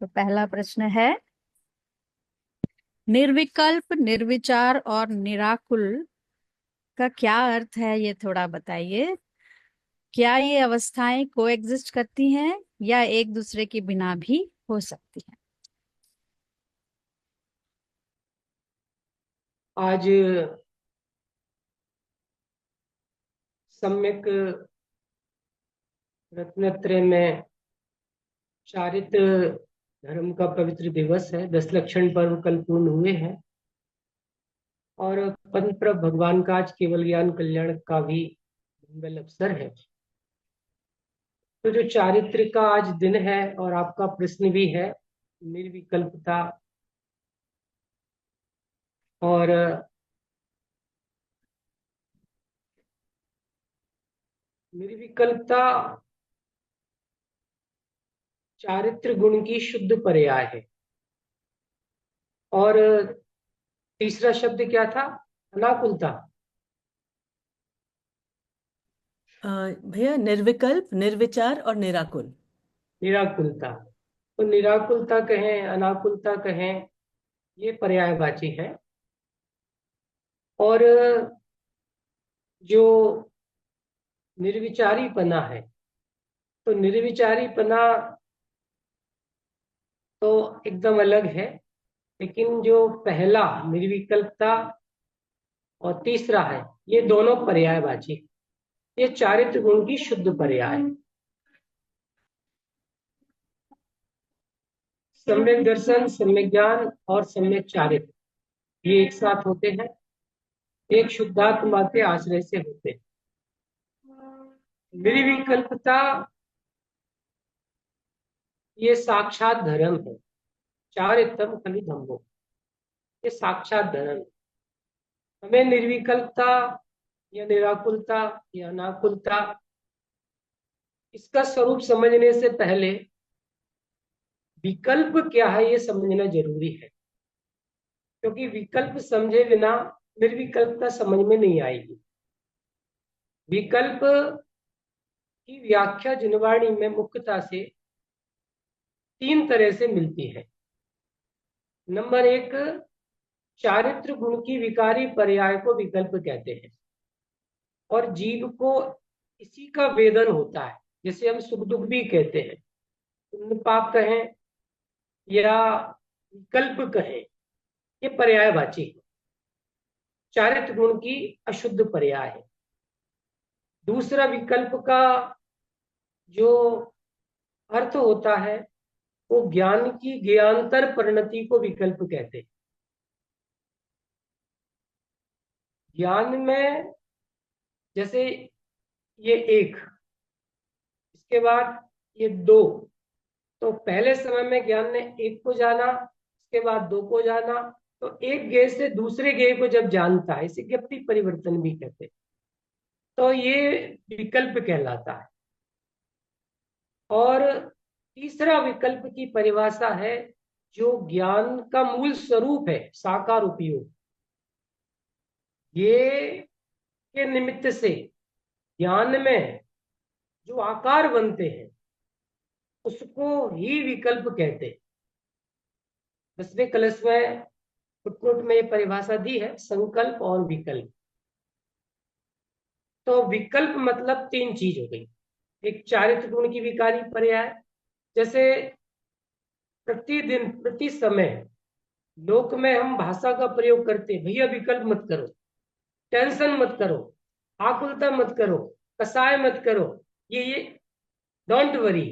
तो पहला प्रश्न है, निर्विकल्प, निर्विचार और निराकुल का क्या अर्थ है, ये थोड़ा बताइए। क्या ये अवस्थाएं कोएग्जिस्ट करती हैं या एक दूसरे के बिना भी हो सकती हैं? आज सम्यक रत्नत्रय में चारित्र धर्म का पवित्र दिवस है। 10 लक्षण पर्व कल पूर्ण हुए हैं और पंच प्रभ भगवान का आज केवल ज्ञान कल्याण का भी मंगल अवसर है। तो जो चारित्र का आज दिन है और आपका प्रश्न भी है निर्विकल्पता, और निर्विकल्पता चारित्र गुण की शुद्ध पर्याय है। और तीसरा शब्द क्या था? अनाकुलता। भैया, निर्विकल्प, निर्विचार और निराकुल। निराकुलता। तो निराकुलता कहें, अनाकुलता कहें, ये पर्यायवाची है। और जो निर्विचारीपना है, तो निर्विचारीपना तो एकदम अलग है। लेकिन जो पहला निर्विकल्पता और तीसरा है, ये दोनों पर्यायवाची, ये चारित्र गुण की शुद्ध पर्याय है। सम्यक दर्शन, सम्यक ज्ञान और सम्यक चारित्र ये एक साथ होते हैं, एक शुद्धात्मा के आश्रय से होते हैं। निर्विकल्पता ये साक्षात धर्म है। चारित्रम खलु धम्मो, ये साक्षात धर्म है। हमें निर्विकल्पता या निराकुलता या अनाकुलता, इसका स्वरूप समझने से पहले विकल्प क्या है ये समझना जरूरी है। क्योंकि विकल्प समझे बिना निर्विकल्पता समझ में नहीं आएगी। विकल्प की व्याख्या जिनवाणी में मुख्यता से 3 तरह से मिलती है। नंबर 1, चारित्र गुण की विकारी पर्याय को विकल्प कहते हैं और जीव को इसी का वेदन होता है। जैसे हम सुख दुख भी कहते हैं, पुण्य पाप कहें या विकल्प कहें, ये पर्यायवाची है, चारित्र गुण की अशुद्ध पर्याय है। दूसरा, विकल्प का जो अर्थ होता है वो ज्ञान की ज्ञानांतर परिणति को विकल्प कहते हैं। ज्ञान में जैसे ये एक, इसके बाद ये दो, तो पहले समय में ज्ञान ने एक को जाना, इसके बाद दो को जाना, तो एक गेय से दूसरे गेय को जब जानता है, इसे ज्ञप्ति परिवर्तन भी कहते हैं। तो ये विकल्प कहलाता है। और तीसरा विकल्प की परिभाषा है जो ज्ञान का मूल स्वरूप है, साकार उपयोग, ये के निमित्त से ज्ञान में जो आकार बनते हैं उसको ही विकल्प कहते हैं। 10वें कलश में फुटनोट में ये परिभाषा दी है, संकल्प और विकल्प। तो विकल्प मतलब 3 चीज हो गई। एक, चारित्र गुण की विकारी पर्याय, जैसे प्रतिदिन प्रति समय लोक में हम भाषा का प्रयोग करते हैं, भैया विकल्प मत करो, टेंशन मत करो, आकुलता मत करो, कसाय मत करो, ये डोंट वरी,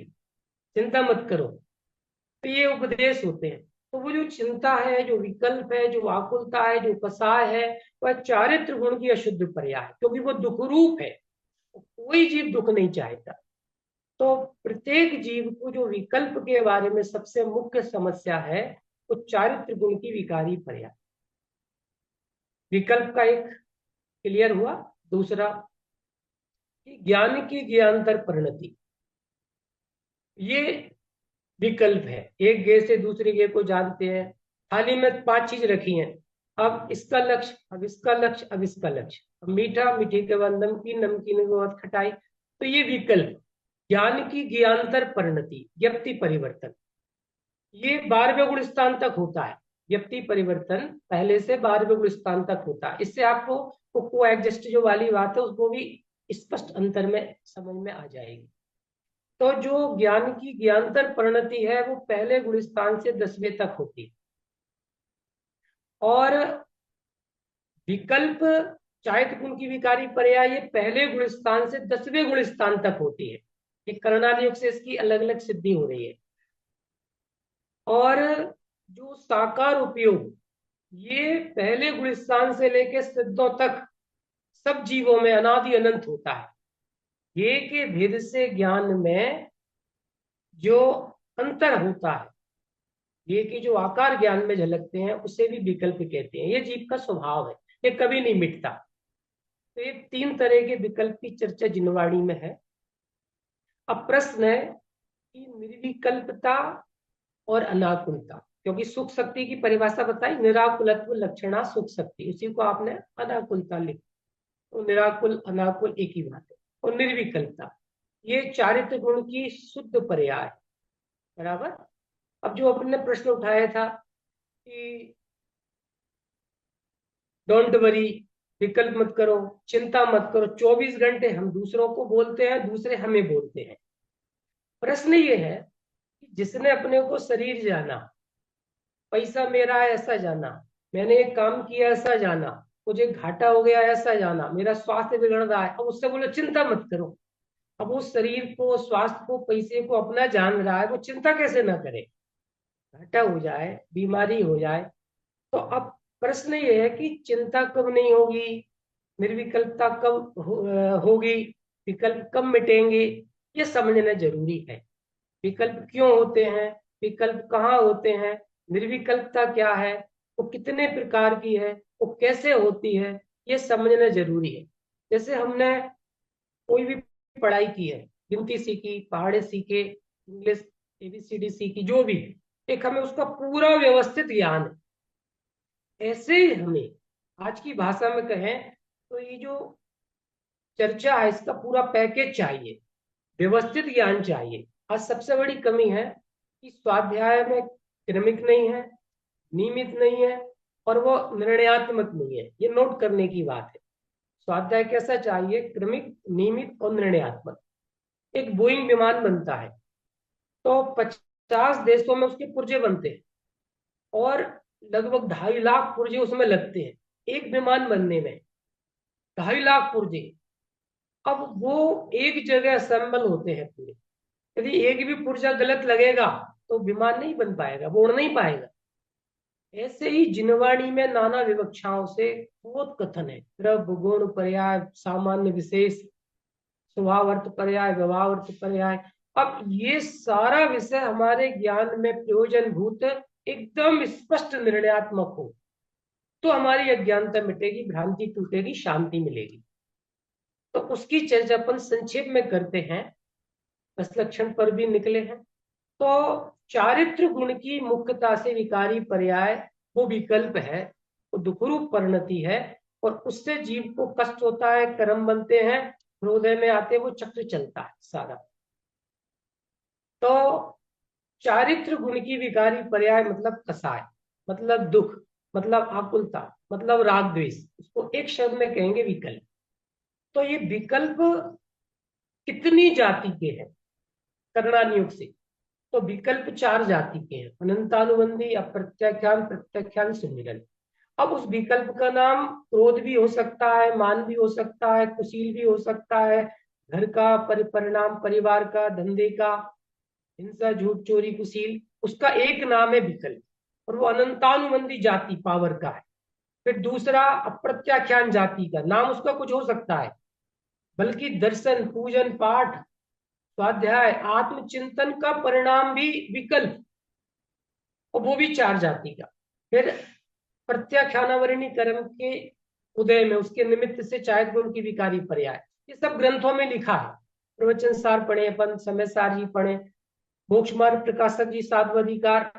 चिंता मत करो। तो ये उपदेश होते हैं। तो वो जो चिंता है, जो विकल्प है, जो आकुलता है, जो कसाय है, वह चारित्र गुण की अशुद्ध पर्याय है, क्योंकि वो दुख रूप है। कोई जीव दुख नहीं चाहता। तो प्रत्येक जीव को जो विकल्प के बारे में सबसे मुख्य समस्या है वो चारित्र गुण की विकारी पर्याय। विकल्प का एक क्लियर हुआ। दूसरा कि ज्ञान की ज्ञानांतर परिणति, ये विकल्प है। एक गे से दूसरे गे को जानते हैं। थाली में 5 चीज रखी हैं, अब इसका लक्ष्य, अब इसका लक्ष्य, अब इसका लक्ष्य, अब मीठा, मीठे के बाद नमकीन, नमकीन के बाद खटाई। तो ये विकल्प, ज्ञान की ज्ञानांतर परिणति, ज्ञप्ति परिवर्तन। ये 12वें गुण स्थान तक होता है। व्यक्ति परिवर्तन पहले से 12वें गुण स्थान तक होता है। इससे आपको को एडजस्ट जो वाली बात है उसको भी स्पष्ट अंतर में समझ में आ जाएगी। तो जो ज्ञान की ज्ञानतर परिणति है वो पहले गुण स्थान से 10वें तक होती है। और विकल्प चारित्र गुण की विकारी पर्याय ये पहले गुण स्थान से 10वें गुण स्थान तक होती है। ये करणानि योग से इसकी अलग अलग सिद्धि हो रही है। और जो साकार उपयोग ये पहले गुण स्थान से लेकर सिद्धों तक सब जीवों में अनादि अनंत होता है। ये के भेद से ज्ञान में जो अंतर होता है, ये कि जो आकार ज्ञान में झलकते हैं उसे भी विकल्प कहते हैं। ये जीव का स्वभाव है, ये कभी नहीं मिटता। तो ये 3 तरह के विकल्प की चर्चा जिनवाणी में है। अब प्रश्न है कि निर्विकल्पता और अनाकुलता, क्योंकि सुख शक्ति की परिभाषा बताई निराकुलत्व लक्षणा सुख शक्ति, उसी को आपने अनाकुलता लिखा। तो निराकुल अनाकुल एक ही बात है। और निर्विकल्पता ये चारित्र गुण की शुद्ध पर्याय है। बराबर। अब जो अपने प्रश्न उठाया था कि डोंट वरी, विकल्प मत करो, चिंता मत करो, 24 घंटे हम दूसरों को बोलते हैं, दूसरे हमें बोलते हैं। प्रश्न ये है कि जिसने अपने को शरीर जाना, पैसा मेरा है ऐसा जाना, मैंने एक काम किया ऐसा जाना, मुझे घाटा हो गया ऐसा जाना, मेरा स्वास्थ्य बिगड़ रहा है, अब उससे बोलो चिंता मत करो। अब वो शरीर को, स्वास्थ्य को, पैसे को अपना जान रहा है, वो चिंता कैसे ना करे। घाटा हो जाए, बीमारी हो जाए, तो अब प्रश्न ये है कि चिंता कब नहीं होगी, निर्विकल्पता कब होगी, विकल्प कब मिटेंगे, ये समझना जरूरी है। विकल्प क्यों होते हैं, विकल्प कहाँ होते हैं, निर्विकल्पता क्या है, वो कितने प्रकार की है, वो कैसे होती है, ये समझना जरूरी है। जैसे हमने कोई भी पढ़ाई की है, गिनती सीखी, पहाड़े सीखे, इंग्लिश एबीसीडी सीखी, जो भी, एक हमें उसका पूरा व्यवस्थित ज्ञान है। ऐसे ही हमें आज की भाषा में कहें तो ये जो चर्चा है इसका पूरा पैकेज चाहिए, व्यवस्थित ज्ञान चाहिए। आज सबसे बड़ी कमी है कि स्वाध्याय में क्रमिक नहीं है, नियमित नहीं है, और वो निर्णयात्मक नहीं है। ये नोट करने की बात है। स्वाध्याय कैसा चाहिए, क्रमिक, नियमित और निर्णयात्मक। एक बोइंग विमान बनता है तो 50 देशों में उसके पुर्जे बनते हैं और लगभग 2.5 लाख पुर्जे उसमें लगते हैं एक विमान बनने में। 2.5 लाख पुर्जे, अब वो एक जगह असेंबल होते हैं पूरे। यदि एक भी पुर्जा गलत लगेगा तो विमान नहीं बन पाएगा, वो उड़ नहीं पाएगा। ऐसे ही जिनवाणी में नाना विवक्षाओं से बहुत कथन है, द्रव्य गुण पर्याय, सामान्य विशेष, स्वभाव अर्थ पर्याय, व्यवहार अर्थ पर्याय। अब ये सारा विषय हमारे ज्ञान में प्रयोजनभूत एकदम स्पष्ट निर्णयात्मक हो तो हमारी अज्ञानता मिटेगी, भ्रांति टूटेगी, शांति मिलेगी। तो उसकी चर्चा अपन संक्षेप में करते हैं। 10 लक्षण पर भी निकले हैं। तो चारित्र गुण की मुख्यता से विकारी पर्याय वो विकल्प है, वो दुखरूप परिणति है, और उससे जीव को कष्ट होता है, कर्म बनते हैं, हृदय में आते, वो चक्र चलता है सारा। तो चारित्र गुण की विकारी पर्याय मतलब कसाय, मतलब दुख, मतलब आकुलता, मतलब राग द्वेष, उसको एक शब्द में कहेंगे विकल्प। तो ये विकल्प कितनी जाति के हैं करणानि योग से, तो विकल्प 4 जाति के हैं, अनंतानुबंधी, अप्रत्याख्यान, प्रत्याख्यान, सुमिरन। अब उस विकल्प का नाम क्रोध भी हो सकता है, मान भी हो सकता है, कुशील भी हो सकता है, घर का परिणाम, परिवार का, धंधे का, हिंसा, झूठ, चोरी, कुशील, उसका एक नाम है विकल्प, और वो अनंतानुबंधी जाति पावर का है। फिर दूसरा अप्रत्याख्यान जाति का नाम, उसका कुछ हो सकता है, बल्कि दर्शन, पूजन, पाठ, स्वाध्याय, आत्मचिंतन का परिणाम भी विकल्प, और वो भी 4 जाति का। फिर प्रत्याख्यानावरणी कर्म के उदय में उसके निमित्त से चारित्र गुण की विकारी पर्याय, ये सब ग्रंथों में लिखा है। प्रवचन सार पढ़े अपन, समय सार जी पढ़े, मोक्ष मार्ग प्रकाशक जी साध्वाधिकार,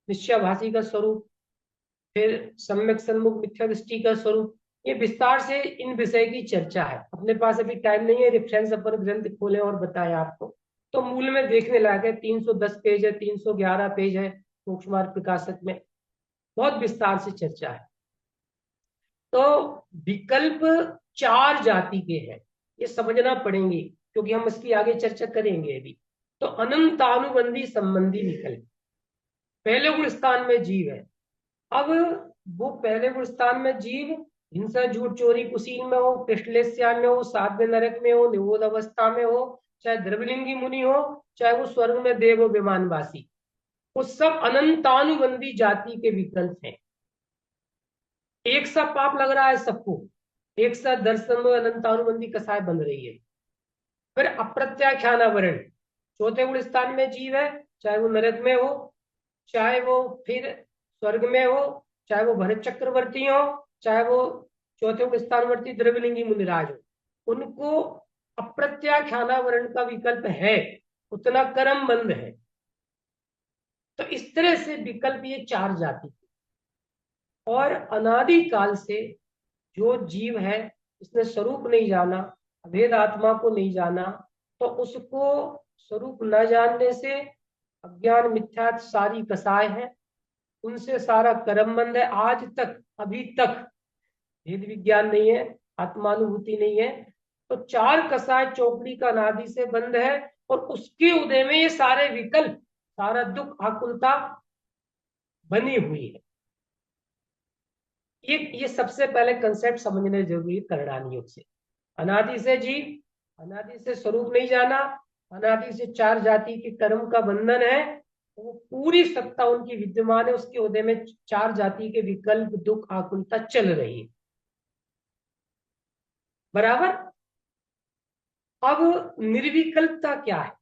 निश्चयभाषी का स्वरूप, फिर सम्यक सन्मुख मिथ्या दृष्टि का स्वरूप, ये विस्तार से इन विषय की चर्चा है। अपने पास अभी टाइम नहीं है, रेफरेंस अपन ग्रंथ खोले और बताए आपको। तो मूल में देखने लायक है, 310 पेज है, 311 पेज है, मोक्षमार्ग प्रकाशक में बहुत विस्तार से चर्चा है। तो विकल्प 4 जाति के हैं, ये समझना पड़ेंगे क्योंकि हम इसकी आगे चर्चा करेंगे अभी। तो अनंतानुबंधी संबंधी विकल्प पहले गुण स्थान में जीव है। अब वो पहले गुण स्थान में जीव हिंसा झूठ चोरी कुशील में हो, कृष्णलेस्या में हो, सातवें नरक में हो, निवोध अवस्था में हो, चाहे द्रवलिंगी मुनि हो, चाहे वो स्वर्ग में देव हो विमानवासी, वो सब अनंतानुबंधी जाति के विकल्प हैं। एक सा पाप लग रहा है सबको, एक सा दर्शन में अनंतानुबंधी कसाय बन रही है। फिर अप्रत्याख्यानावरण चौथे गुण स्थान में जीव है, चाहे वो नरक में हो, चाहे वो फिर स्वर्ग में हो, चाहे वो भरत चक्रवर्ती हो, चाहे वो चौथे गुण स्थानवर्ती द्रविलिंगी मुनिराज हो, उनको अप्रत्याख्यानावरण का विकल्प है, उतना कर्म बंद है। तो इस तरह से विकल्प ये 4 जाति और अनादि काल से जो जीव है इसने स्वरूप नहीं जाना, अभेद आत्मा को नहीं जाना, तो उसको स्वरूप न जानने से अज्ञान मिथ्या सारी कसाय है, उनसे सारा कर्म बंध है। आज तक अभी तक भेद विज्ञान नहीं है, आत्मानुभूति नहीं है, तो 4 कसाय चौकड़ी का अनादि से बंद है और उसके उदय में ये सारे विकल्प, सारा दुख आकुलता बनी हुई है। ये सबसे पहले कंसेप्ट समझने जरूरी है करणानी योग से। अनादि से जीव, अनादि से स्वरूप नहीं जाना, अनादि से 4 जाति के कर्म का बंधन है, वो पूरी सत्ता उनकी विद्यमान है, उसके उदय में 4 जाति के विकल्प दुख आकुलता चल रही है। बराबर। अब निर्विकल्पता क्या है,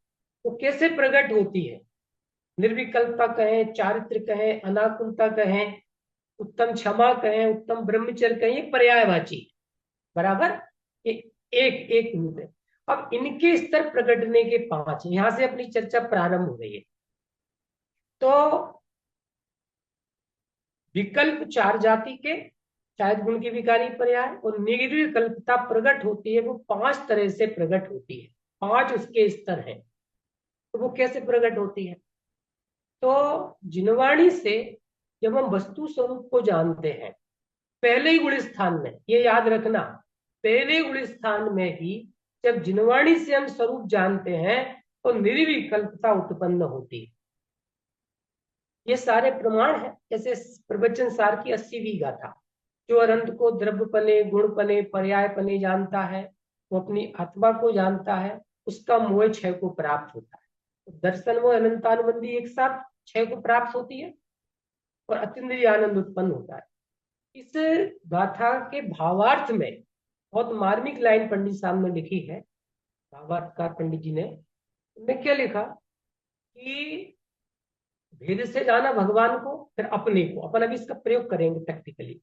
वो कैसे प्रकट होती है? निर्विकल्पता कहें, चारित्र कहें, अनाकुलता कहें, उत्तम क्षमा कहें, उत्तम ब्रह्मचर्य कहें, ये पर्यायवाची। बराबर। ये एक एक रूप है। अब इनके स्तर प्रकटने के 5, यहां से अपनी चर्चा प्रारंभ हो गई है। तो विकल्प 4 जाति के, शायद गुण की विकारी पर्याय, और निर्विकल्पता प्रकट होती है वो 5 तरह से प्रकट होती है, 5 उसके स्तर हैं। तो वो कैसे प्रकट होती है? तो जिनवाणी से जब हम वस्तु स्वरूप को जानते हैं, पहले ही गुण स्थान में, ये याद रखना, पहले गुण स्थान में ही जब जिनवाणी से हम स्वरूप जानते हैं तो निर्विकल्पता उत्पन्न होती है। ये सारे प्रमाण है। जैसे प्रवचन सार की 80वीं गाथा, जो अनंत को द्रव्यपने गुणपने पर्यायपने जानता है, वो अपनी आत्मा को जानता है, उसका मोह क्षय को प्राप्त होता है। तो दर्शन वो अनंतानुबंधी एक साथ क्षय को प्राप्त होती है और अतीन्द्रिय आनंद उत्पन्न होता है। इस गाथा के भावार्थ में बहुत मार्मिक लाइन पंडित साहब ने लिखी है, भावार्थकार पंडित जी ने। उन्होंने क्या लिखा कि भेद से जाना भगवान को, फिर अपने को, अपन अभी इसका प्रयोग करेंगे प्रैक्टिकली।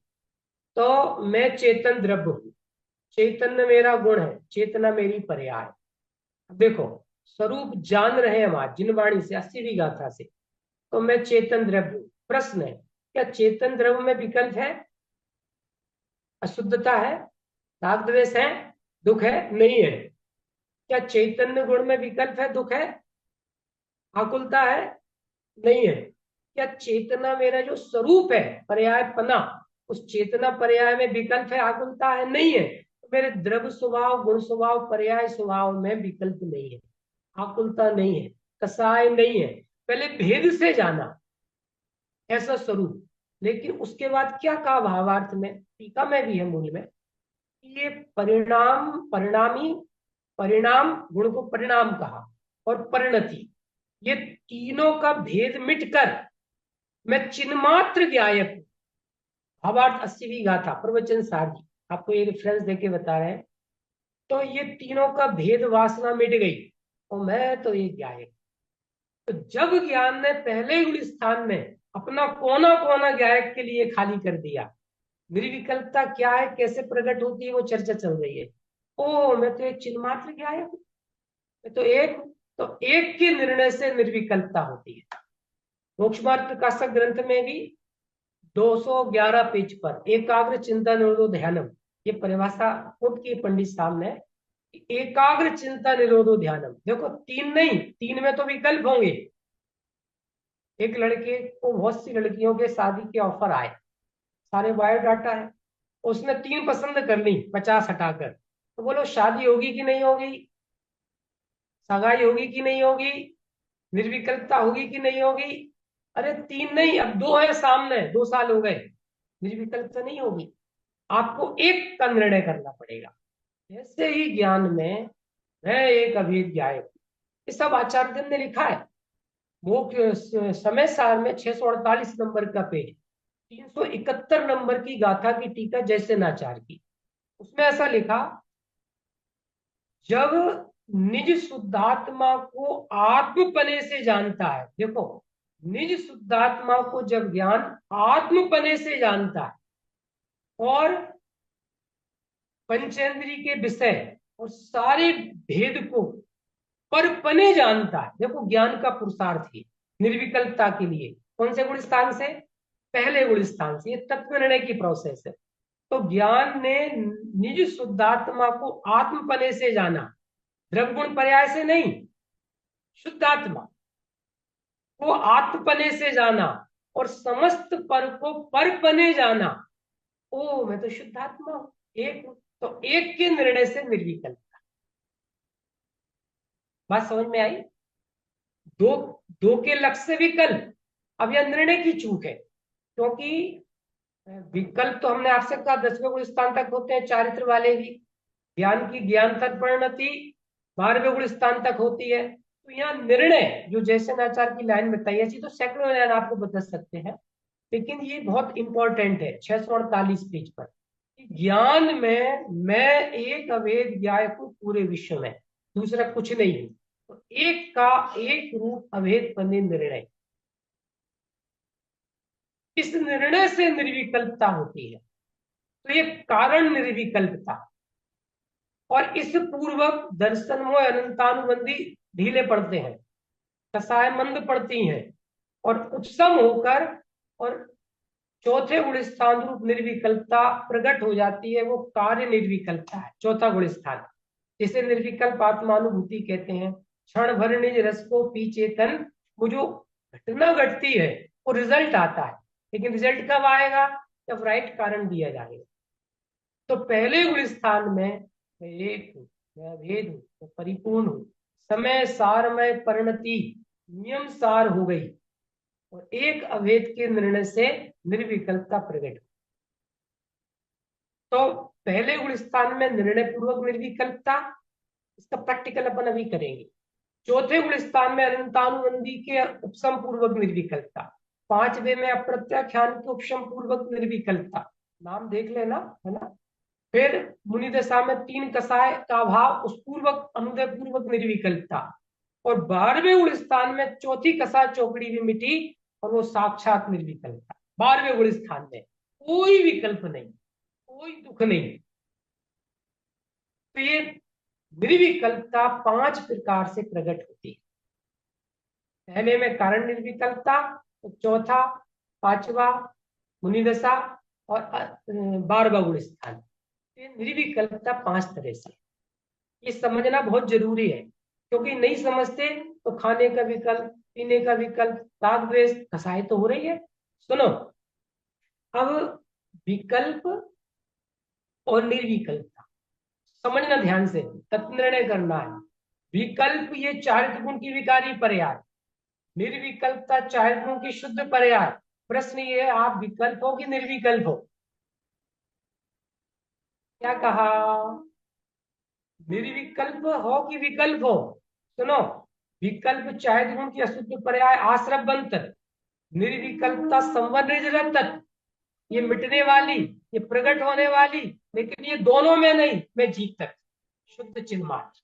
तो मैं चेतन द्रव्य हूं, चैतन्य मेरा गुण है, चेतना मेरी पर्याय। देखो स्वरूप जान रहे हैं हम आज जिनवाणी से 80वीं गाथा से। तो मैं चेतन द्रव्य हूं। प्रश्न है, क्या चेतन द्रव्य में विकल्प है? अशुद्धता है, राग द्वेष है, दुख है? नहीं है। क्या चैतन्य गुण में विकल्प है, दुख है, आकुलता है? नहीं है। क्या चेतना मेरा जो स्वरूप है पर्याय पना, उस चेतना पर्याय में विकल्प है, आकुलता है? नहीं है। तो मेरे द्रव्य स्वभाव, गुण स्वभाव, पर्याय स्वभाव में विकल्प नहीं है, आकुलता नहीं है, कसाय नहीं है। पहले भेद से जाना ऐसा स्वरूप, लेकिन उसके बाद क्या कहा भावार्थ में, टीका में भी है मूल में, ये परिणाम, परिणामी, परिणाम गुण को परिणाम कहा, और परिणति, ये तीनों का भेद मिटकर मैं चिन्मात्र ज्ञायक हूं। भावार्थ 80वीं गाथा प्रवचन सार जी, आपको ये रेफरेंस देके बता रहे हैं। तो ये तीनों का भेद वासना मिट गई और मैं तो ये ज्ञायक। तो जब ज्ञान ने पहले गुण स्थान में अपना कोना कोना ज्ञायक के लिए खाली कर दिया, निर्विकल्पता क्या है, कैसे प्रकट होती है, वो चर्चा चल रही है। ओ मैं तो एक चिन्मात्र ज्ञायक हूं, मैं तो एक हूं। तो एक के निर्णय से निर्विकल्पता होती है। मोक्षमार्ग प्रकाशक ग्रंथ में भी 211 पेज पर एकाग्र चिंता निरोधो ध्यानम, ये परिभाषा खुद की पंडित साहब ने, एकाग्र चिंता निरोधो ध्यानम। देखो 3 नहीं, 3 में तो विकल्प होंगे, एक लड़के को बहुत सी लड़कियों के शादी के ऑफर आए, सारे बायोडाटा है, उसने 3 पसंद कर ली 50 हटाकर, तो बोलो शादी होगी कि नहीं होगी, सगाई होगी कि नहीं होगी, निर्विकल्पता होगी कि नहीं होगी? अरे 3 नहीं, अब 2 है सामने, 2 साल हो गए, निर्विकल्पता नहीं होगी। आपको एक का निर्णय करना पड़ेगा। ऐसे ही ज्ञान में है एक अभेद ज्ञाय। ये सब आचार्य ने लिखा है। मोक्ष समय सार में 648 नंबर का पेज, 371 नंबर की गाथा की टीका जैसे नाचार की, उसमें ऐसा लिखा, जब निज शुद्धात्मा को आत्मपने से जानता है, देखो, निज शुद्धात्मा को जब ज्ञान आत्मपने से जानता है और पंचेंद्री के विषय और सारे भेद को परपने जानता है। देखो ज्ञान का पुरुषार्थ है निर्विकल्पता के लिए कौन से गुण स्थान से? पहले गुण स्थान से। ये तत्व निर्णय की प्रोसेस है। तो ज्ञान ने निज शुद्धात्मा को आत्मपने से जाना, द्रव्य गुण पर्याय से नहीं, शुद्धात्मा को आत्मपने से जाना और समस्त पर को परपने जाना। ओ मैं तो शुद्धात्मा हूं, एक हूं। तो एक के निर्णय से निर्विकल्प। बात समझ में आई? दो, दो के लक्ष्य से विकल्प। अब यह निर्णय की चूक है, क्योंकि विकल्प तो हमने आपसे कहा 10वें गुण स्थान तक होते हैं, चारित्र वाले भी। ज्ञान की ज्ञान तक परिणति 12वें गुण स्थान तक होती है। तो यहाँ निर्णय जो जैसे नाचार की लाइन बताई, ऐसी तो सैकड़ों लाइन आपको बता सकते हैं, लेकिन ये बहुत इंपॉर्टेंट है 648 पेज पर। ज्ञान में मैं एक अभेद ज्ञाय हूं पूरे विश्व में, दूसरा कुछ नहीं हूं। तो एक का एक रूप अभेद बने निर्णय, इस निर्णय से निर्विकल्पता होती है। तो ये कारण निर्विकल्पता, और इस पूर्वक दर्शन में अनंतानुबंधी ढीले पड़ते हैं, कसाय मंद पड़ती हैं, और उपसम होकर और चौथे गुण स्थान रूप निर्विकल्पता प्रकट हो जाती है। वो कार्य निर्विकल्पता है, चौथा गुण स्थान, जिसे निर्विकल्प आत्मानुभूति कहते हैं। क्षण भर निज रस को पी चेतन, वो जो घटना घटती है वो रिजल्ट आता है, लेकिन रिजल्ट कब आएगा? जब राइट कारण दिया जाएगा। तो पहले गुण स्थान में मैं एक हूं, मैं अभेद हूं, मैं परिपूर्ण हूं, समय सार में परिणति नियम सार हो गई, और एक अभेद के निर्णय से निर्विकल्पता प्रकट। तो पहले गुण स्थान में निर्णय पूर्वक निर्विकल्पता, इसका प्रैक्टिकल अपन अभी करेंगे। चौथे गुण स्थान में अनंतानुबंधी के उपसम पूर्वक निर्विकल्पता, 5वें में अप्रत्याख्यान के उपसम पूर्वक निर्विकल्पता, नाम देख लेना, है ना। फिर मुनि दशा में 3 कसाय का भाव, उस पूर्वक अनुदय पूर्वक निर्विकल्पता, और 12वें गुण स्थान में चौथी कसाय चौकड़ी भी मिटी, और वो साक्षात निर्विकल्पता। 12वें गुण स्थान में कोई विकल्प नहीं, कोई दुख नहीं। तो ये निर्विकल्पता 5 प्रकार से प्रकट होती है। पहले में कारण निर्विकल्पता, तो चौथा, 5वां मुनि दशा, और 12वां गुण स्थान। निर्विकल्पता 5 तरह से, ये समझना बहुत जरूरी है, क्योंकि नहीं समझते तो खाने का विकल्प, पीने का विकल्प, राग द्वेष, कसाई तो हो रही है। सुनो, अब विकल्प और निर्विकल्पता समझना ध्यान से, तत्व निर्णय करना है। विकल्प ये चारित्र गुण की विकारी पर्याय, निर्विकल्पता चारित्र गुण की शुद्ध पर्याय। प्रश्न ये है, आप विकल्प हो कि निर्विकल्प हो? क्या कहा? निर्विकल्प हो कि विकल्प हो? सुनो, विकल्प चारित्र गुण की अशुद्ध पर्याय आश्रम बंतर, निर्विकल्पता संवर्ण तत्व, ये मिटने वाली, ये प्रकट होने वाली, लेकिन ये दोनों में नहीं, मैं जीत तक शुद्ध चिन्ह मात्र।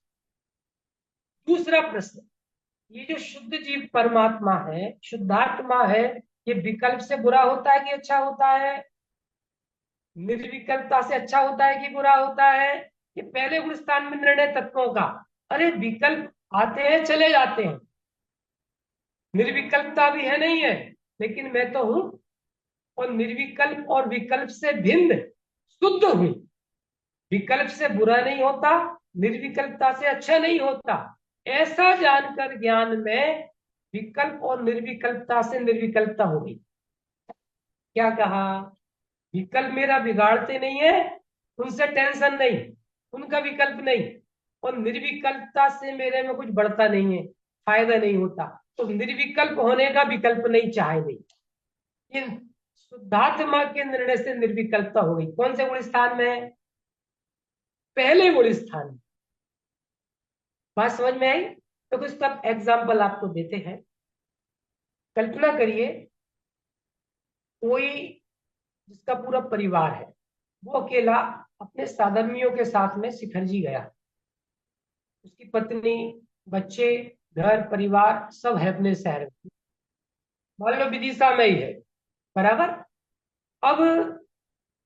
दूसरा प्रश्न, ये जो शुद्ध जीव परमात्मा है, शुद्धात्मा है, ये विकल्प से बुरा होता है कि अच्छा होता है? निर्विकल्पता से अच्छा होता है कि बुरा होता है? ये पहले गुण स्थान में निर्णय तत्वों का। अरे विकल्प आते हैं चले जाते हैं, निर्विकल्पता भी है नहीं है, लेकिन मैं तो हूं, और निर्विकल्प और विकल्प से भिन्न शुद्ध हूं। विकल्प से बुरा नहीं होता, निर्विकल्पता से अच्छा नहीं होता। ऐसा जानकर ज्ञान में विकल्प और निर्विकल्पता से निर्विकल्पता हो गई। क्या कहा? विकल्प मेरा बिगाड़ते नहीं है, उनसे टेंशन नहीं, उनका विकल्प नहीं, और निर्विकल्पता से मेरे में कुछ बढ़ता नहीं है, फायदा नहीं होता, तो निर्विकल्प होने का विकल्प नहीं चाहे नहीं। इन शुद्धात्मा के निर्णय से निर्विकल्पता हो गई। कौन से गुण स्थान में है? पहले गुण स्थान में। बात समझ में आई? तो कुछ सब एग्जाम्पल आपको देते हैं। कल्पना करिए कोई जिसका पूरा परिवार है, वो अकेला अपने साधर्मियों के साथ में शिखरजी गया। उसकी पत्नी, बच्चे, घर परिवार सब है अपने शहर में, मान लो विदिशा में ही है, बराबर। अब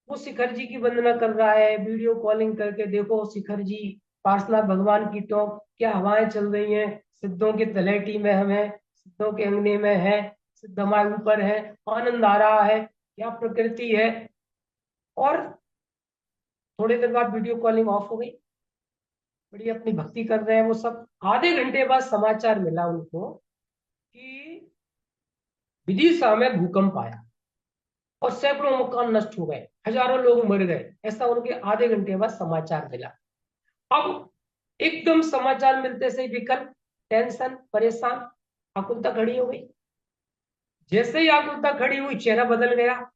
वो शिखर जी की वंदना कर रहा है, वीडियो कॉलिंग करके, देखो शिखर जी, पार्श्वनाथ भगवान की टॉप क्या हवाएं चल रही हैं, सिद्धों के तलेटी में हम है, सिद्धों के अंगने में है, सिद्ध हमारे ऊपर है, आनंद आ रहा है, क्या प्रकृति है। और थोड़ी देर बाद वीडियो कॉलिंग ऑफ हो गई, बड़ी अपनी भक्ति कर रहे हैं वो सब। आधे घंटे बाद समाचार मिला उनको कि विदिशा में भूकंप आया और सैकड़ों मकान नष्ट हो गए, हजारों लोग मर गए। ऐसा उनके आधे घंटे बाद समाचार मिला। अब एकदम समाचार मिलते से विकल्प, टेंशन, परेशान, आकुलता खड़ी हो गई। जैसे ही आकुलता खड़ी हुई, चेहरा बदल गया।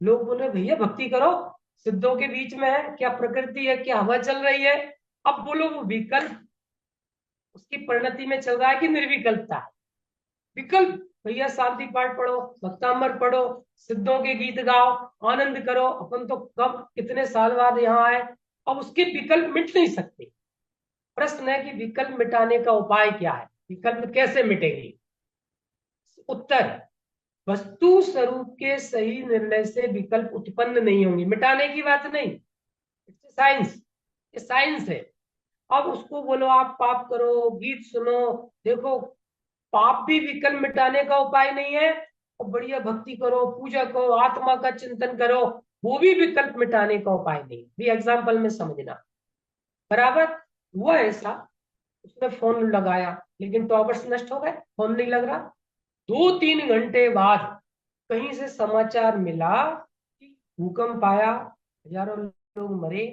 लोग बोले भैया भक्ति करो, सिद्धों के बीच में है, क्या प्रकृति है, क्या हवा चल रही है। अब बोलो वो विकल्प उसकी परिणति में चल रहा है कि निर्विकल्पता है? विकल्प, भैया शांति पाठ पढ़ो, भक्तांबर पढ़ो, सिद्धों के गीत गाओ, आनंद करो, अपन तो कब कितने साल बाद यहाँ आए। अब उसके विकल्प मिट नहीं सकते। प्रश्न है कि विकल्प मिटाने का उपाय क्या है, विकल्प कैसे मिटेगी? उत्तर, वस्तु स्वरूप के सही निर्णय से विकल्प उत्पन्न नहीं होंगे। मिटाने की बात नहीं, इट्स साइंस, ये साइंस है। अब उसको बोलो आप पाप करो, गीत सुनो, देखो पाप भी विकल्प मिटाने का उपाय नहीं है, और बढ़िया भक्ति करो, पूजा करो, आत्मा का चिंतन करो, वो भी विकल्प मिटाने का उपाय नहीं। भी एग्जाम्पल में समझना, बराबर। हुआ ऐसा, उसने फोन लगाया लेकिन टॉवर्स नष्ट हो गए, फोन नहीं लग रहा। 2-3 घंटे बाद कहीं से समाचार मिला कि भूकंप आया, हजारों लोग मरे,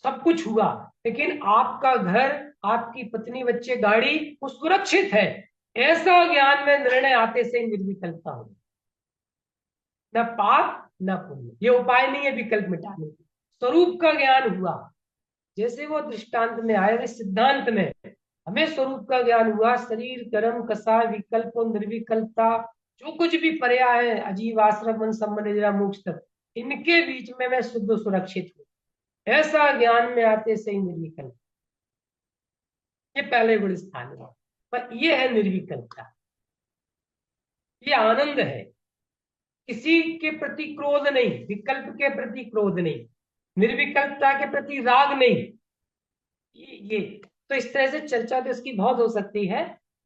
सब कुछ हुआ, लेकिन आपका घर, आपकी पत्नी, बच्चे, गाड़ी वो सुरक्षित है। ऐसा ज्ञान में निर्णय आते से निर्विकल्पता हो, न पाप न पुण्य। ये उपाय नहीं है विकल्प मिटाने की, स्वरूप का ज्ञान हुआ। जैसे वो दृष्टांत में आया, सिद्धांत में हमें स्वरूप का ज्ञान हुआ। शरीर, कर्म, कसाय, विकल्प और निर्विकल्पता, जो कुछ भी पर्याय है, अजीव, आश्रम, वन, संबंध, मोक्ष तक, इनके बीच में मैं शुद्ध सुरक्षित हूँ। ऐसा ज्ञान में आते से ही निर्विकल्प। ये पहले गुण स्थान है, पर ये है निर्विकल्पता, ये आनंद है। किसी के प्रति क्रोध नहीं, विकल्प के प्रति क्रोध नहीं, निर्विकल्पता के प्रति राग नहीं। ये तो इस तरह से चर्चा तो इसकी बहुत हो सकती है।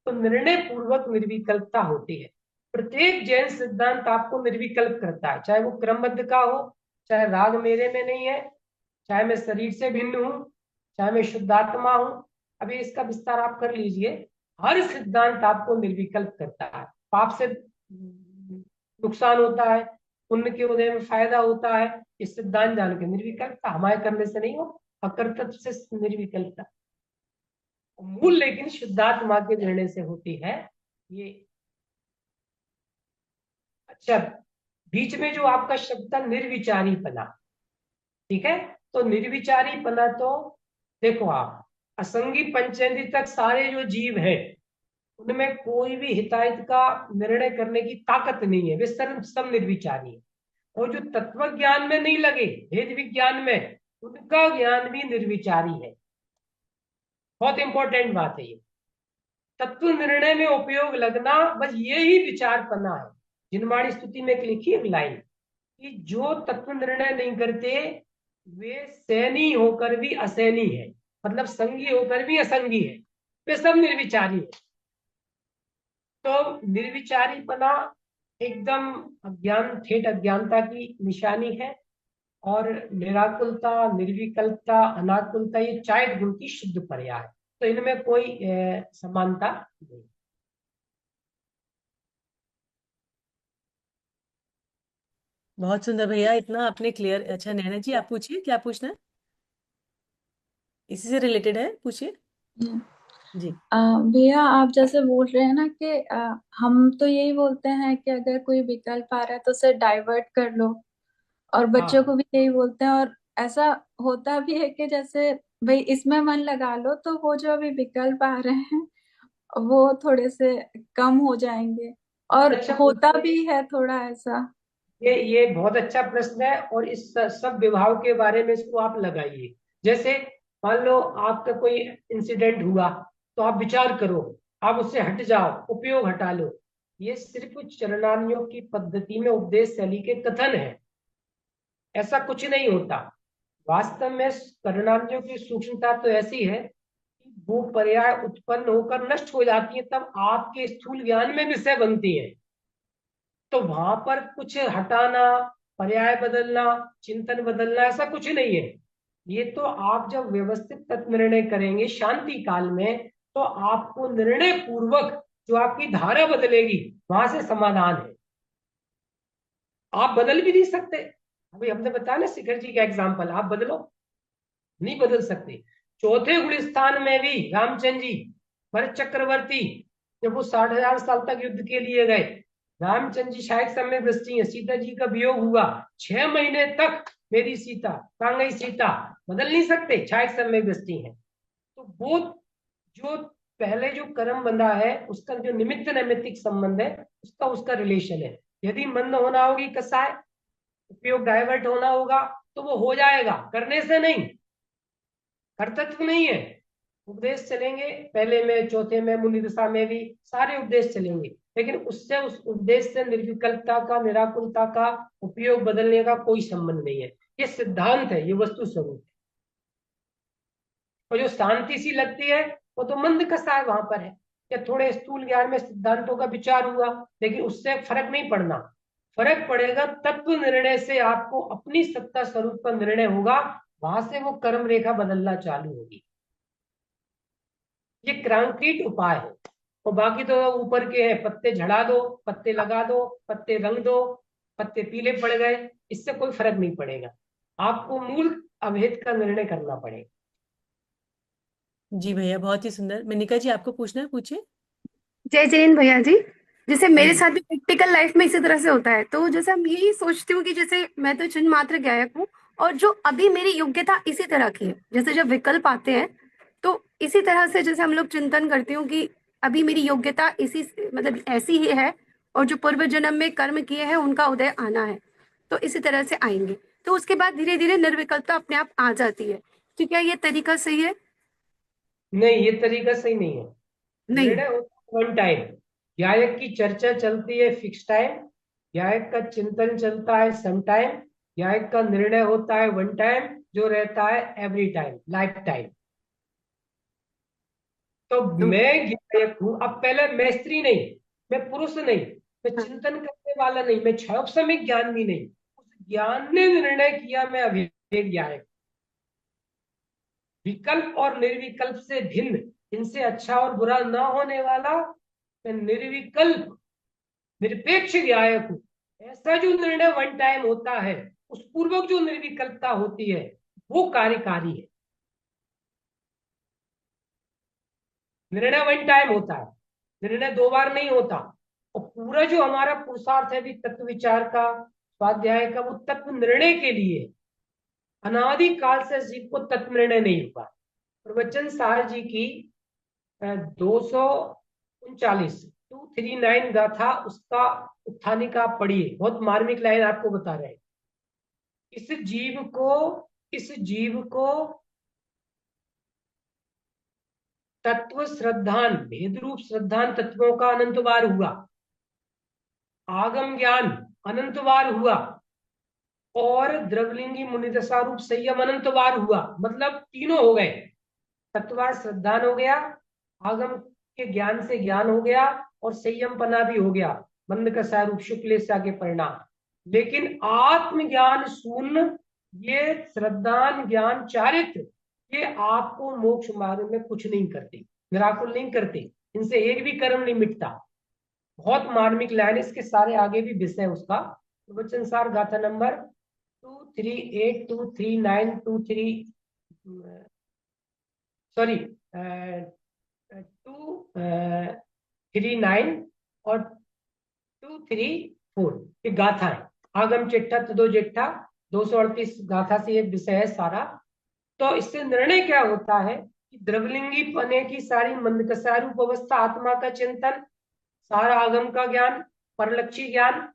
तो निर्णय पूर्वक निर्विकल्पता होती है। प्रत्येक जैन सिद्धांत आपको निर्विकल्प करता है, चाहे वो क्रमबद्ध का हो, चाहे राग मेरे में नहीं है, चाहे मैं शरीर से भिन्न हूं, चाहे मैं शुद्धात्मा हूं। अभी इसका विस्तार आप कर लीजिए। हर सिद्धांत आपको निर्विकल्प करता है। पाप से नुकसान होता है, पुण्य के उदय में फायदा होता है, इस सिद्धांत जान के निर्विकल्पता, हमारे करने से नहीं हो, अकर्तव्य से निर्विकल्पता। मूल लेकिन शुद्धात्मा के निर्णय से होती है ये। अच्छा, बीच में जो आपका शब्द था निर्विचारीपना, ठीक है, तो निर्विचारीपना तो देखो आप, असंगी पंचेंद्रिय तक सारे जो जीव हैं उनमें कोई भी हिताहित का निर्णय करने की ताकत नहीं है, वे सब निर्विचारी है। और जो तत्व ज्ञान में नहीं लगे, भेद विज्ञान में, उनका ज्ञान भी निर्विचारी है। बहुत इंपॉर्टेंट बात है ये। तत्व निर्णय में उपयोग लगना, बस ये ही विचारपना है। जिनवाणी स्तुति में एक लिखी है लाइन कि जो तत्व निर्णय नहीं करते वे सैनी होकर भी असैनी है, मतलब संगी होकर भी असंगी है, वे सब निर्विचारी है। तो निर्विचारीपना एकदम अज्ञान, ठेठ अज्ञानता की निशानी है। और निराकुलता, निर्विकल्पता, अनाकुलता, ये 4 गुण की शुद्ध पर्याय है। तो इनमें कोई समानता नहीं। बहुत सुंदर भैया, इतना आपने क्लियर। अच्छा नैना जी, आप पूछिए, क्या पूछना है? इसी से रिलेटेड है, पूछिए। हम्म। जी। भैया आप जैसे बोल रहे हैं ना कि हम तो यही बोलते हैं कि अगर कोई विकल्प आ रहा है तो उसे डाइवर्ट कर लो, और बच्चों को हाँ, भी यही बोलते हैं। और ऐसा होता भी है कि जैसे भाई इसमें मन लगा लो तो वो जो अभी विकल्प आ रहे हैं वो थोड़े से कम हो जाएंगे। बहुत और अच्छा होता पूछते हैं। भी है थोड़ा ऐसा। ये बहुत अच्छा प्रश्न है, और इस सब विभाग के बारे में इसको आप लगाइए। जैसे मान लो आपका कोई इंसिडेंट हुआ, तो आप विचार करो, आप उससे हट जाओ, उपयोग हटा लो। ये सिर्फ चरणार्थियों की पद्धति में उपदेश शैली के कथन है, ऐसा कुछ नहीं होता। वास्तव में चरणार्थियों की सूक्ष्मता तो ऐसी है कि वो पर्याय उत्पन्न होकर नष्ट हो जाती है, तब आपके स्थूल ज्ञान में विषय बनती है। तो वहां पर कुछ हटाना, पर्याय बदलना, चिंतन बदलना, ऐसा कुछ नहीं है। ये तो आप जब व्यवस्थित तत्व निर्णय करेंगे शांति काल में, तो आपको निर्णय पूर्वक जो आपकी धारा बदलेगी, वहां से समाधान है। आप बदल भी नहीं सकते। अभी हमने बताया ना शिखर जी का एग्जाम्पल, आप बदलो, नहीं बदल सकते। चौथे गुण स्थान में भी रामचंद्र जी, भरत चक्रवर्ती, जब वो 60,000 साल तक युद्ध के लिए गए, रामचंद्र जी शायद समय दृष्टि है, सीता जी का वियोग हुआ, 6 महीने तक मेरी सीता कहाँ गई, सीता बदल नहीं सकते, शायद समय दृष्टि है। तो वो जो पहले जो कर्म बंधा है, उसका जो निमित्त नैमित्तिक संबंध है, उसका उसका रिलेशन है। यदि मंद होना होगी कसाय, उपयोग डाइवर्ट होना होगा, तो वो हो जाएगा, करने से नहीं, कर्तव्य नहीं है। उपदेश चलेंगे, पहले में, चौथे में, मुनि दशा में भी सारे उपदेश चलेंगे, लेकिन उससे, उस उपदेश से निर्विकल्पता का, निराकुलता का, उपयोग बदलने का कोई संबंध नहीं है। ये सिद्धांत है, ये वस्तु स्वरूप है। और जो शांति सी लगती है, वो तो मंद कसा है, वहां पर है। या थोड़े स्थूल ज्ञान में सिद्धांतों का विचार हुआ, लेकिन उससे फर्क नहीं पड़ना। फर्क पड़ेगा तत्व निर्णय से, आपको अपनी सत्ता स्वरूप का निर्णय होगा, वहां से वो कर्म रेखा बदलना चालू होगी। ये क्रांतिक उपाय है। और बाकी तो ऊपर के हैं, पत्ते झड़ा दो, पत्ते लगा दो, पत्ते रंग दो, पत्ते पीले पड़ गए, इससे कोई फर्क नहीं पड़ेगा। आपको मूल अभेद का निर्णय करना पड़ेगा। जी भैया, बहुत ही सुंदर। मनिका जी, आपको पूछना है, पूछिए। जय जैन भैया जी। जैसे मेरे जी। साथ भी प्रैक्टिकल लाइफ में इसी तरह से होता है, तो जैसे हम यही सोचती हूँ कि जैसे मैं तो चिन्ह मात्र गायक हूँ, और जो अभी मेरी योग्यता इसी तरह की है, जैसे जब विकल्प आते हैं तो इसी तरह से जैसे हम लोग चिंतन करती हूँ कि अभी मेरी योग्यता इसी मतलब ऐसी ही है, और जो पूर्व जन्म में कर्म किए हैं उनका उदय आना है, तो इसी तरह से आएंगे। तो उसके बाद धीरे धीरे निर्विकल्पता अपने आप आ जाती है। तो क्या ये तरीका सही है? नहीं, ये तरीका सही नहीं है। नहीं। निर्णय होता है वन टाइम, गायक की चर्चा चलती है फिक्स टाइम, गायक का चिंतन चलता है सम टाइम, गायक का निर्णय होता है वन टाइम, जो रहता है एवरी टाइम, लाइफ टाइम। तो मैं गायक हूं, अब पहले मैं स्त्री नहीं, मैं पुरुष नहीं, मैं हाँ। चिंतन करने वाला नहीं, मैं क्षयोपसमिक ज्ञान भी नहीं, उस ज्ञान ने निर्णय किया मैं अभेद गायक। विकल्प और निर्विकल्प से भिन्न, इनसे अच्छा और बुरा ना होने वाला, मैं निर्विकल्प निरपेक्ष गायक हूं। ऐसा जो निर्णय वन टाइम होता है, उस पूर्वक जो निर्विकल्पता होती है, वो कार्यकारी है। निर्णय वन टाइम होता है, निर्णय 2 बार नहीं होता। और पूरा जो हमारा पुरुषार्थ है भी तत्व विचार का, स्वाध्याय का, वो तत्व निर्णय के लिए। अनादि काल से जीव को तत्व निर्णय नहीं हुआ। प्रवचन सार जी की 239 गाथा, उसका उत्थानिका आप पढ़िए, बहुत मार्मिक लाइन आपको बता रहे हैं। इस जीव को, इस जीव को तत्व श्रद्धान, भेद रूप श्रद्धान तत्वों का अनंत बार हुआ, आगम ज्ञान अनंत बार हुआ, और द्रवलिंगी मुनिदशा रूप संयम अनंत बार हुआ। मतलब तीनों हो गए, तत्वार श्रद्धान हो गया, आगम के ज्ञान से ज्ञान हो गया, और संयम पना भी हो गया, मंद का सारूप शुक्लेशा के परिणाम। लेकिन आत्मज्ञान शून्य, ये श्रद्धान ज्ञान चारित्र, ये आपको मोक्ष मार्ग में कुछ नहीं करते, निराकुल नहीं करते, इनसे एक भी कर्म नहीं मिटता। बहुत मार्मिक लाइन, इसके सारे आगे भी विषय उसका प्रवचन सार गाथा नंबर 23823923, सॉरी 239 और 234 ये गाथा है। आगम चिट्ठा तदो जिट्ठा 238 गाथा से ये विषय है सारा। तो इससे निर्णय क्या होता है कि द्रवलिंगी पने की सारी मंदकसा रूप अवस्था, आत्मा का चिंतन, सारा आगम का ज्ञान, परलक्षी ज्ञान,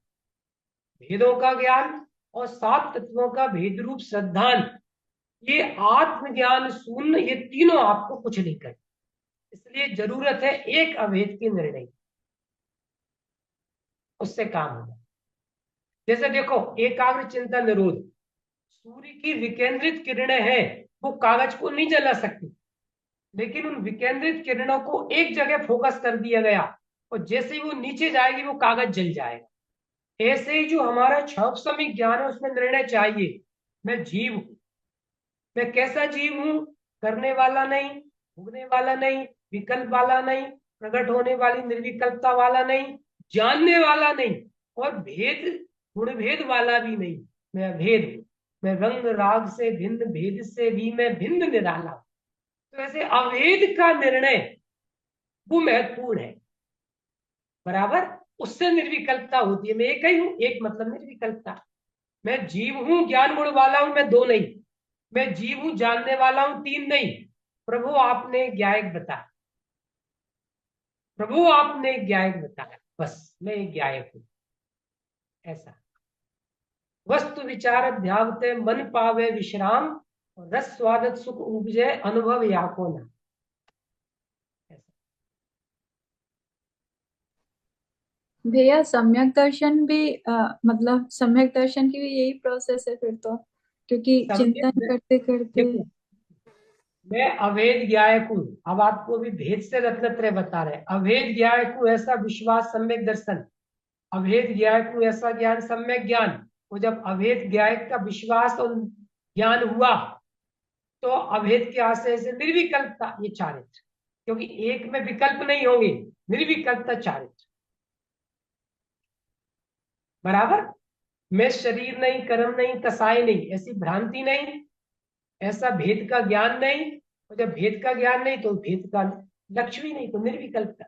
भेदों का ज्ञान और 7 तत्वों का भेद रूप श्रद्धान, ये आत्मज्ञान शून्य, ये तीनों आपको कुछ नहीं करे। इसलिए जरूरत है एक अभेद के निर्णय, उससे काम होगा। जैसे देखो एकाग्र चिंता निरोध, सूर्य की विकेंद्रित किरणें हैं, वो कागज को नहीं जला सकती, लेकिन उन विकेंद्रित किरणों को एक जगह फोकस कर दिया गया और जैसे ही वो नीचे जाएगी वो कागज जल जाएगा। ऐसे ही जो हमारा क्षौपसमिक ज्ञान है उसमें निर्णय चाहिए, मैं जीव हूं, मैं कैसा जीव हूं, करने वाला नहीं, भोगने वाला नहीं, विकल्प वाला नहीं, प्रकट होने वाली निर्विकल्पता वाला नहीं, जानने वाला नहीं और भेद गुण भेद वाला भी नहीं, मैं अभेद हूं, मैं रंग राग से भिन्न, भेद से भी मैं भिन्न निराला। तो ऐसे अभेद का निर्णय वो महत्वपूर्ण है, बराबर। उससे निर्विकल्पता होती है, मैं एक ही हूं, एक मतलब निर्विकल्पता। मैं जीव हूं, ज्ञान गुण वाला हूं, मैं दो नहीं, मैं जीव हूं, जानने वाला हूं, तीन नहीं। प्रभु आपने ज्ञायक बताया, प्रभु आपने ज्ञायक बताया, बस मैं एक ज्ञायक हूं, ऐसा। वस्तु विचार ध्यावते मन पावे विश्राम, और रस स्वादत सुख उपजे अनुभव याको न। भैया सम्यक दर्शन भी मतलब सम्यक दर्शन की भी यही प्रोसेस है फिर तो, क्योंकि चिंतन करते करते। देखो मैं अभेद ज्ञायक हूं, अब आपको भी भेद से रत्नत्रय बता रहे। अभेद ज्ञायक हूं ऐसा विश्वास सम्यक दर्शन, अभेद ज्ञायक हूं ऐसा ज्ञान सम्यक ज्ञान। वो जब अभेद ज्ञायक का विश्वास और ज्ञान हुआ तो अभेद के आशय से निर्विकल्पता, ये चारित्र, क्योंकि एक में विकल्प नहीं होंगे, निर्विकल्पता चारित्र, बराबर। मैं शरीर नहीं, कर्म नहीं, कसाय नहीं, ऐसी भ्रांति नहीं, ऐसा भेद का ज्ञान नहीं, और जब भेद का ज्ञान नहीं तो भेद का लक्ष्य भी नहीं, तो निर्विकल्पता।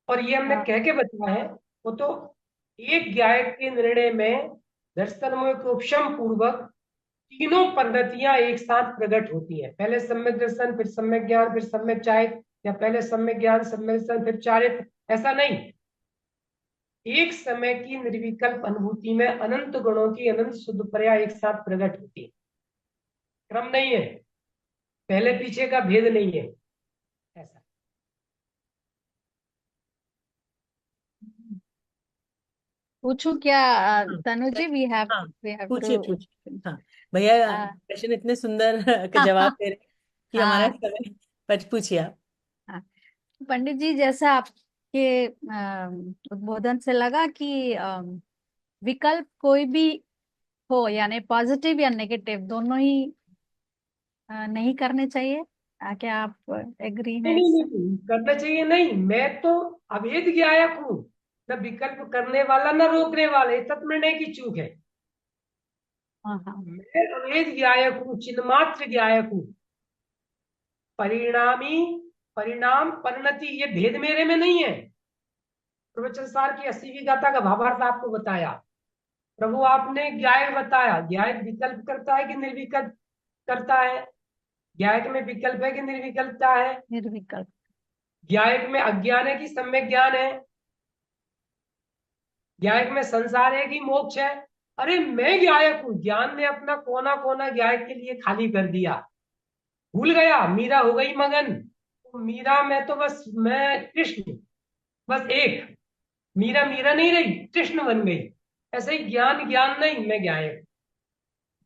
और ये हमने कह के बताया है, वो तो एक ज्ञायक के निर्णय में दर्शनमय को उपशम पूर्वक तीनों पद्धतियां एक साथ प्रकट होती हैं। पहले सम्यक दर्शन, फिर सम्यक ज्ञान, फिर सम्यक चारित्र, या पहले सम्यक ज्ञान, सम्यक दर्शन, फिर चारित्र, ऐसा नहीं। एक समय की निर्विकल्प अनुभूति में अनंत गुणों की अनंत शुद्ध पर्याय एक साथ प्रकट होती है, क्रम नहीं है, पहले पीछे का भेद नहीं है, ऐसा। पूछूं क्या तनु जी? वी हैव हाँ पूछिए टू। पूछिए। हाँ भैया क्वेश्चन इतने सुंदर के जवाब दे रहे हैं कि हमारा हाँ समय, पर पूछिए आप। हाँ। पंडित जी, जैसा आपके उद्बोधन से लगा कि विकल्प कोई भी हो, यानी पॉजिटिव या नेगेटिव दोनों ही नहीं करने चाहिए। क्या आप एग्री नहीं हैं नहीं इससे? नहीं करना चाहिए नहीं, मैं तो अभेद ज्ञायक हूं, न विकल्प करने वाला न रोकने वाला, ये तत्निर्णय की चूक है। हाँ हाँ। मैं अभेद ज्ञायक हूं, चिन्मात्र ज्ञायक हूं, परिणामी, परिणाम, परिणति, ये भेद मेरे में नहीं है। प्रवचन सार की 80वीं गाथा का भावार्थ आपको बताया, प्रभु आपने ज्ञायक बताया। ज्ञायक विकल्प करता है कि निर्विकल्प करता है? ज्ञायक में विकल्प है कि निर्विकल्पता है? निर्विकल्प। ज्ञायक में अज्ञान है कि सम्यक ज्ञान है? ज्ञायक में संसार है कि मोक्ष है? अरे मैं ज्ञायक हूं, ज्ञान ने अपना कोना कोना ज्ञायक के लिए खाली कर दिया, भूल गया, मीरा हो गई मगन। तो मीरा में तो बस मैं कृष्ण, बस एक, मीरा मीरा नहीं रही, कृष्ण बन गई। ऐसे ही ज्ञान ज्ञान नहीं, मैं ज्ञायक।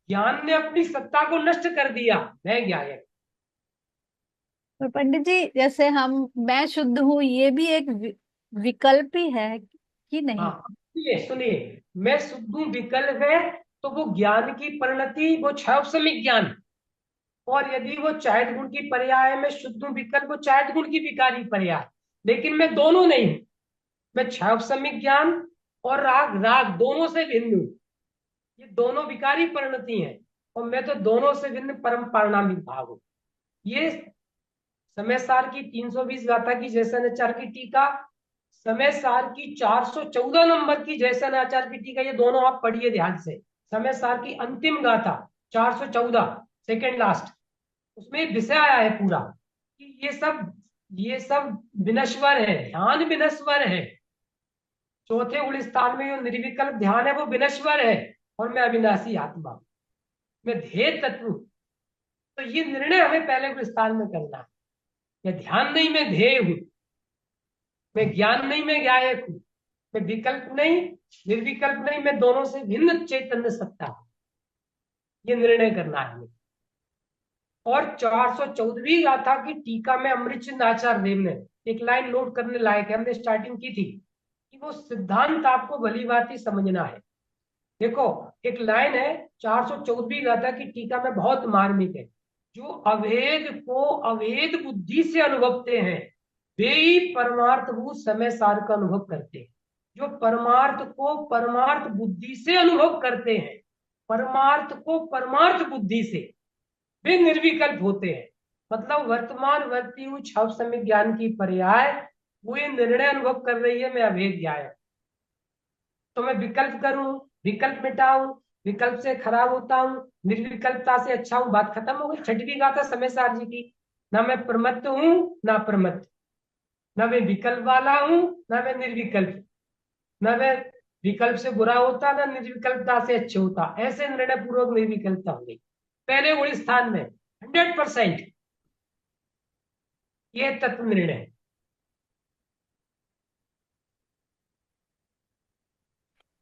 ज्ञान ने अपनी सत्ता को नष्ट कर दिया, मैं ज्ञायक। पर पंडित जी, जैसे हम मैं शुद्ध हूँ, ये भी एक विकल्प ही है कि नहीं? हाँ सुनिए सुनिए, मैं शुद्ध विकल्प है, तो वो ज्ञान की परिणति, वो क्षयसमिक ज्ञान। और यदि वो चारित गुण की पर्याय में शुद्ध विकल्प, वो चारित गुण की विकारी पर्याय। लेकिन मैं दोनों नहीं हूं, मैं क्षयसमिक ज्ञान और राग राग दोनों से भिन्न हूं। ये दोनों विकारी परिणति हैं और मैं तो दोनों से भिन्न परम परिणामी भाग हूं। ये समय सार की 320 गाथा की जैसनाचार्य की टीका, समय सार की 414 नंबर की जैसनाचार्य की टीका, ये दोनों आप पढ़िए ध्यान से। समय सार की अंतिम गाथा 414 सेकेंड लास्ट, उसमें विषय आया है पूरा कि ये सब विनश्वर है, ध्यान विनश्वर है। चौथे गुण स्थान में जो निर्विकल्प ध्यान है वो विनश्वर है और मैं अविनाशी आत्मा, मैं ध्येय तत्व। तो ये निर्णय हमें पहले गुण स्थान में करना है। मैं ध्यान नहीं, मैं ध्येय हूं। मैं ज्ञान नहीं, मैं ज्ञायक हूं। मैं विकल्प नहीं, निर्विकल्प नहीं, मैं दोनों से भिन्न चैतन्य सत्ता हूं। ये निर्णय करना है हमें। और 414वीं गाथा की टीका में अमृतचंद आचार्य देव ने एक लाइन नोट करने लायक है, हमने स्टार्टिंग की थी कि वो सिद्धांत आपको भली भांति समझना है। देखो एक लाइन है 414वीं गाथा की टीका में, बहुत मार्मिक है। जो अभेद को अभेद बुद्धि से अनुभवते हैं वे ही परमार्थभूत समय सार का अनुभव करते हैं। जो परमार्थ को परमार्थ बुद्धि से अनुभव करते हैं, परमार्थ को परमार्थ बुद्धि से, वे निर्विकल्प होते हैं। मतलब वर्तमान वर्ती हुई छव समय ज्ञान की पर्याय वो ये निर्णय अनुभव कर रही है, मैं अभेद ज्ञायक। तो मैं विकल्प करूं, विकल्प मिटाऊं, विकल्प से खराब होता हूं, निर्विकल्पता से अच्छा हूं, बात खत्म हो गई। छठवीं गाथा समय सार जी की, ना मैं प्रमत्त हूं ना प्रमत्त, ना मैं विकल्प वाला हूं ना मैं निर्विकल्प, ना मैं विकल्प से बुरा होता ना निर्विकल्पता से अच्छे होता। ऐसे निर्णय पूर्वक निर्विकल्पता हो गई पहले गुण स्थान में 100%। ये तत्व निर्णय।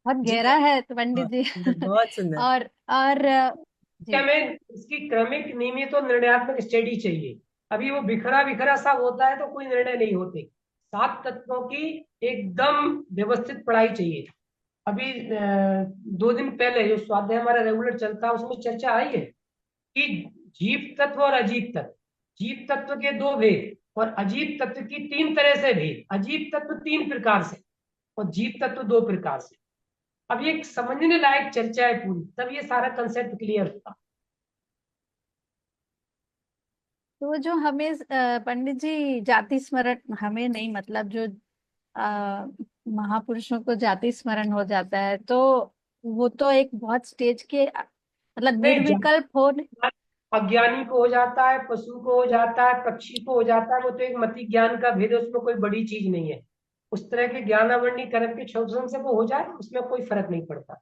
बहुत जी गहरा है तो पंडित बहुत जी। सुंदर, बहुत सुंदर। और जी। हमें इसकी क्रमिक नियमित और निर्णयात्मक स्टडी चाहिए। अभी वो बिखरा बिखरा सा होता है तो कोई निर्णय नहीं होते। 7 तत्वों की एकदम व्यवस्थित पढ़ाई चाहिए। अभी 2 दिन पहले जो स्वाध्याय हमारा रेगुलर चलता है उसमें चर्चा आई है कि जीव तत्व और अजीव तत्व, जीव तत्व के 2 भेद और अजीव तत्व की 3 तरह से भेद। अजीव तत्व 3 प्रकार से और जीव तत्व 2 प्रकार से। अब ये समझने लायक चर्चा है पूरी, तब ये सारा कंसेप्ट क्लियर होगा। तो जो हमें पंडित जी जाति स्मरण हमें नहीं, मतलब जो महापुरुषों को जाति स्मरण हो जाता है तो वो तो एक बहुत स्टेज के मतलब नहीं, निर्विकल्प हो। अज्ञानी को हो जाता है, पशु को हो जाता है, पक्षी को हो जाता है, वो तो एक मति ज्ञान का भेद है, उसमें कोई बड़ी चीज नहीं है। उस तरह के ज्ञानावरणी कर्म के शोषण से वो हो जाए, उसमें कोई फर्क नहीं पड़ता।